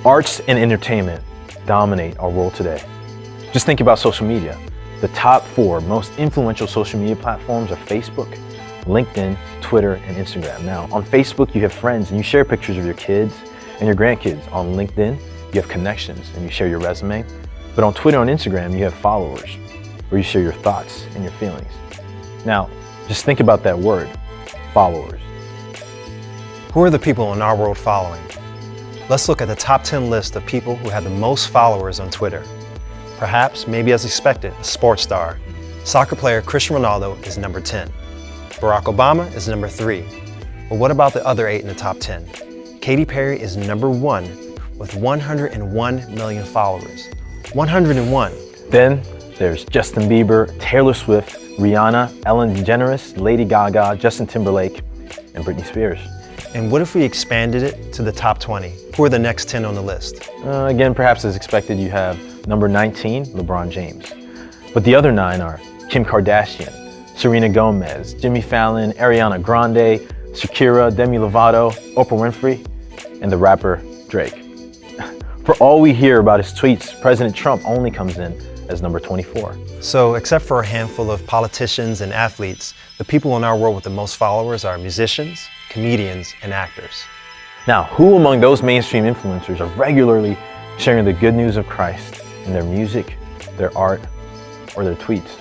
Arts and entertainment dominate our world today. Just think about social media. The top 4 most influential social media platforms are Facebook, LinkedIn, Twitter, and Instagram. Now, on Facebook, you have friends and you share pictures of your kids and your grandkids. On LinkedIn, you have connections and you share your resume. But on Twitter and Instagram, you have followers, where you share your thoughts and your feelings. Now, just think about that word, followers. Who are the people in our world following? Let's look at the top 10 list of people who have the most followers on Twitter. Perhaps, maybe as expected, a sports star. Soccer player Cristiano Ronaldo is number 10. Barack Obama is number 3. But what about the other 8 in the top 10? Katy Perry is number 1 with 101 million followers. 101. Then there's Justin Bieber, Taylor Swift, Rihanna, Ellen DeGeneres, Lady Gaga, Justin Timberlake, and Britney Spears. And what if we expanded it to the top 20? Who are the next 10 on the list? Again, perhaps as expected, you have number 19, LeBron James. But the other 9 are Kim Kardashian, Selena Gomez, Jimmy Fallon, Ariana Grande, Shakira, Demi Lovato, Oprah Winfrey, and the rapper Drake. For all we hear about his tweets, President Trump only comes in as number 24. So, except for a handful of politicians and athletes, the people in our world with the most followers are musicians, comedians, and actors. Now, who among those mainstream influencers are regularly sharing the good news of Christ in their music, their art, or their tweets?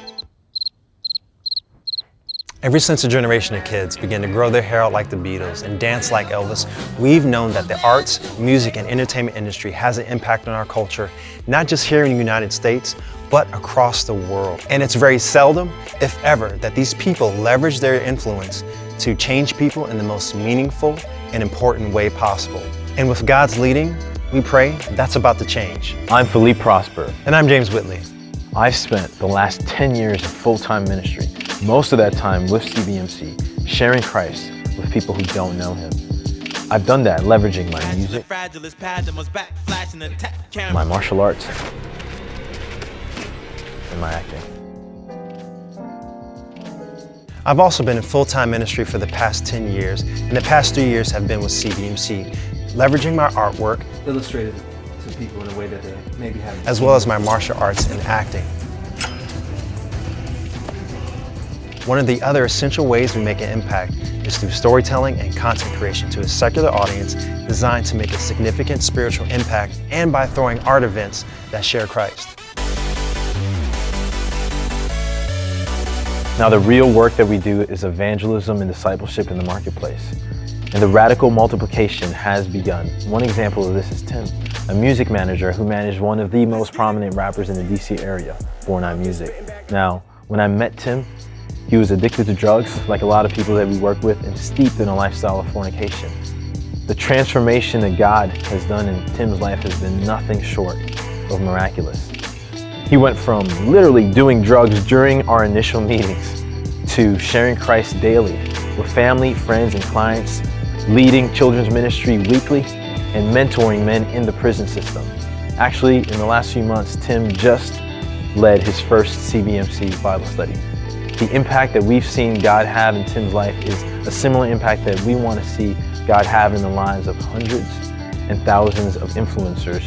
Ever since a generation of kids began to grow their hair out like the Beatles and dance like Elvis, we've known that the arts, music, and entertainment industry has an impact on our culture, not just here in the United States, but across the world. And it's very seldom, if ever, that these people leverage their influence to change people in the most meaningful and important way possible. And with God's leading, we pray that's about to change. I'm Philippe Prosper. And I'm James Whitley. I've spent the last 10 years in full-time ministry, most of that time with CBMC, sharing Christ with people who don't know Him. I've done that leveraging my music, my martial arts, and my acting. I've also been in full-time ministry for the past 10 years, and the past 3 years have been with CBMC, leveraging my artwork, illustrated to people in a way that they maybe haven't, as well as my martial arts and acting. One of the other essential ways we make an impact is through storytelling and content creation to a secular audience designed to make a significant spiritual impact, and by throwing art events that share Christ. Now, the real work that we do is evangelism and discipleship in the marketplace. And the radical multiplication has begun. One example of this is Tim, a music manager who managed one of the most prominent rappers in the DC area, Born On Music. Now, when I met Tim, he was addicted to drugs, like a lot of people that we work with, and steeped in a lifestyle of fornication. The transformation that God has done in Tim's life has been nothing short of miraculous. He went from literally doing drugs during our initial meetings to sharing Christ daily with family, friends, and clients, leading children's ministry weekly, and mentoring men in the prison system. Actually, in the last few months, Tim just led his first CBMC Bible study. The impact that we've seen God have in Tim's life is a similar impact that we want to see God have in the lives of hundreds and thousands of influencers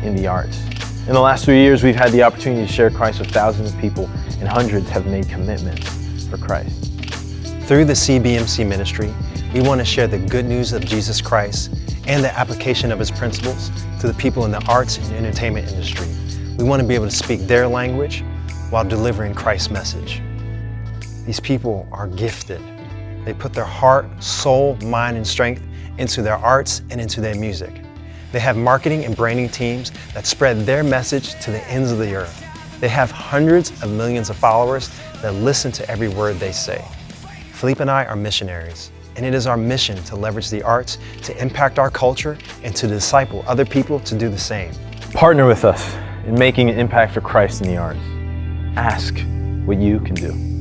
in the arts. In the last 3 years, we've had the opportunity to share Christ with thousands of people, and hundreds have made commitments for Christ. Through the CBMC ministry, we want to share the good news of Jesus Christ and the application of His principles to the people in the arts and entertainment industry. We want to be able to speak their language while delivering Christ's message. These people are gifted. They put their heart, soul, mind, and strength into their arts and into their music. They have marketing and branding teams that spread their message to the ends of the earth. They have hundreds of millions of followers that listen to every word they say. Philippe and I are missionaries, and it is our mission to leverage the arts to impact our culture and to disciple other people to do the same. Partner with us in making an impact for Christ in the arts. Ask what you can do.